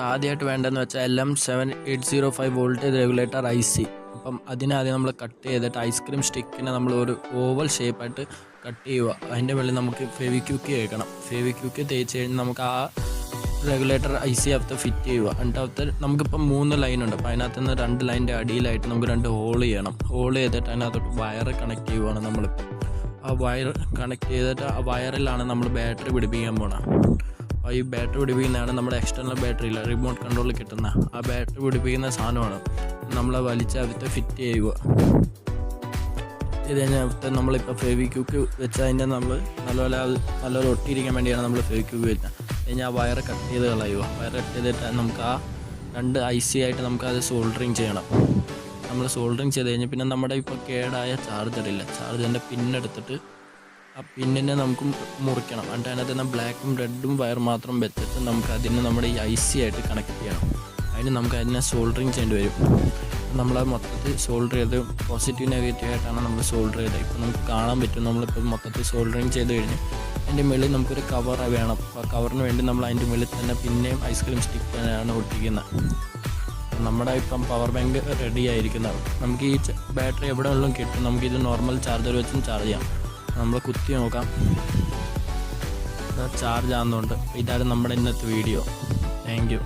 ആദ്യമായിട്ട് വേണ്ടതെന്ന് വെച്ചാൽ LM7805 വോൾട്ടേജ് റെഗുലേറ്റർ IC. അപ്പം അതിനാദ്യം നമ്മൾ കട്ട് ചെയ്തിട്ട് ഐസ്ക്രീം സ്റ്റിക്കിനെ നമ്മൾ ഒരു ഓവൽ ഷേപ്പായിട്ട് കട്ട് ചെയ്യുക. അതിൻ്റെ വെള്ളിൽ നമുക്ക് ഫെവിക്വിക്ക് കേൾക്കണം. ഫെവിക്വിക്ക് തേച്ച് കഴിഞ്ഞാൽ നമുക്ക് ആ റെഗുലേറ്റർ IC അകത്ത് ഫിറ്റ് ചെയ്യുക. എന്നിട്ട് അകത്ത് നമുക്കിപ്പം 3 ലൈനുണ്ട്. അപ്പോൾ അതിനകത്ത് നിന്ന് 2 ലൈനിൻ്റെ അടിയിലായിട്ട് നമുക്ക് 2 ഹോൾ ചെയ്യണം. ഹോൾ ചെയ്തിട്ട് അതിനകത്തോട്ട് വയർ കണക്ട് ചെയ്യുകയാണ് നമ്മളിപ്പോൾ. ആ വയർ കണക്ട് ചെയ്തിട്ട് ആ വയറിലാണ് നമ്മൾ ബാറ്ററി പിടിപ്പിക്കാൻ പോകണം. അപ്പോൾ ഈ ബാറ്ററി പിടിപ്പിക്കുന്നതാണ് നമ്മുടെ എക്സ്റ്റേണൽ ബാറ്ററിയില്ല, റിമോട്ട് കൺട്രോളിൽ കിട്ടുന്ന ആ ബാറ്ററി പിടിപ്പിക്കുന്ന സാധനമാണ്. നമ്മൾ വലിച്ചകത്ത് ഫിറ്റ് ചെയ്യുക. ഇത് കഴിഞ്ഞാൽ നമ്മളിപ്പോൾ ഫെവിക്വിക്ക് വെച്ച് അതിൻ്റെ നമ്മൾ നല്ലപോലെ ഒട്ടിയിരിക്കാൻ വേണ്ടിയാണ് നമ്മൾ ഫെവിക്വിക്ക് വെച്ചത്. കഴിഞ്ഞാൽ ആ വയർ കട്ട് ചെയ്ത് കളയുക. വയർ കട്ട് ചെയ്തിട്ട് നമുക്ക് ആ 2 IC ആയിട്ട് നമുക്കത് സോൾഡറിങ് ചെയ്യണം. നമ്മൾ സോൾഡറിങ് ചെയ്ത് കഴിഞ്ഞാൽ പിന്നെ നമ്മുടെ ഇപ്പോൾ കേടായ ചാർജറില്ല, ചാർജറിൻ്റെ പിന്നെടുത്തിട്ട് ആ പിന്നിനെ നമുക്ക് മുറിക്കണം. എന്നിട്ട് അതിനകത്ത് നിന്ന് ബ്ലാക്കും റെഡും വയർ മാത്രം വെച്ചിട്ട് നമുക്ക് അതിനെ നമ്മുടെ ഈ IC ആയിട്ട് കണക്ട് ചെയ്യണം. അതിന് നമുക്ക് അതിനെ സോൾഡറിങ് ചെയ്യേണ്ടി വരും. നമ്മൾ മൊത്തത്തിൽ സോൾഡർ ചെയ്ത് പോസിറ്റീവ് നെഗറ്റീവ് ആയിട്ടാണ് നമ്മൾ സോൾഡർ ചെയ്തത്. ഇപ്പോൾ നമുക്ക് കാണാൻ പറ്റും നമ്മളിപ്പോൾ മൊത്തത്തിൽ സോൾഡറിങ് ചെയ്ത് കഴിഞ്ഞ് അതിൻ്റെ മുകളിൽ നമുക്കൊരു കവർ വേണം. അപ്പോൾ കവറിന് വേണ്ടി നമ്മൾ അതിൻ്റെ മുകളിൽ തന്നെ പിന്നെയും ഐസ്ക്രീം സ്റ്റിക്ക് തന്നെയാണ് ഒട്ടിക്കുന്നത്. നമ്മുടെ ഇപ്പം പവർ ബാങ്ക് റെഡി ആയിരിക്കുന്നത്. നമുക്ക് ഈ ബാറ്ററി എവിടെ ഉള്ളും കിട്ടും. നമുക്കിത് നോർമൽ ചാർജർ വെച്ചും ചാർജ് ചെയ്യാം. നമ്മൾ കുത്തി നോക്കാം, ചാർജ് ആകുന്നുണ്ട്. ഇതാണ് നമ്മുടെ ഇന്നത്തെ വീഡിയോ. Thank you.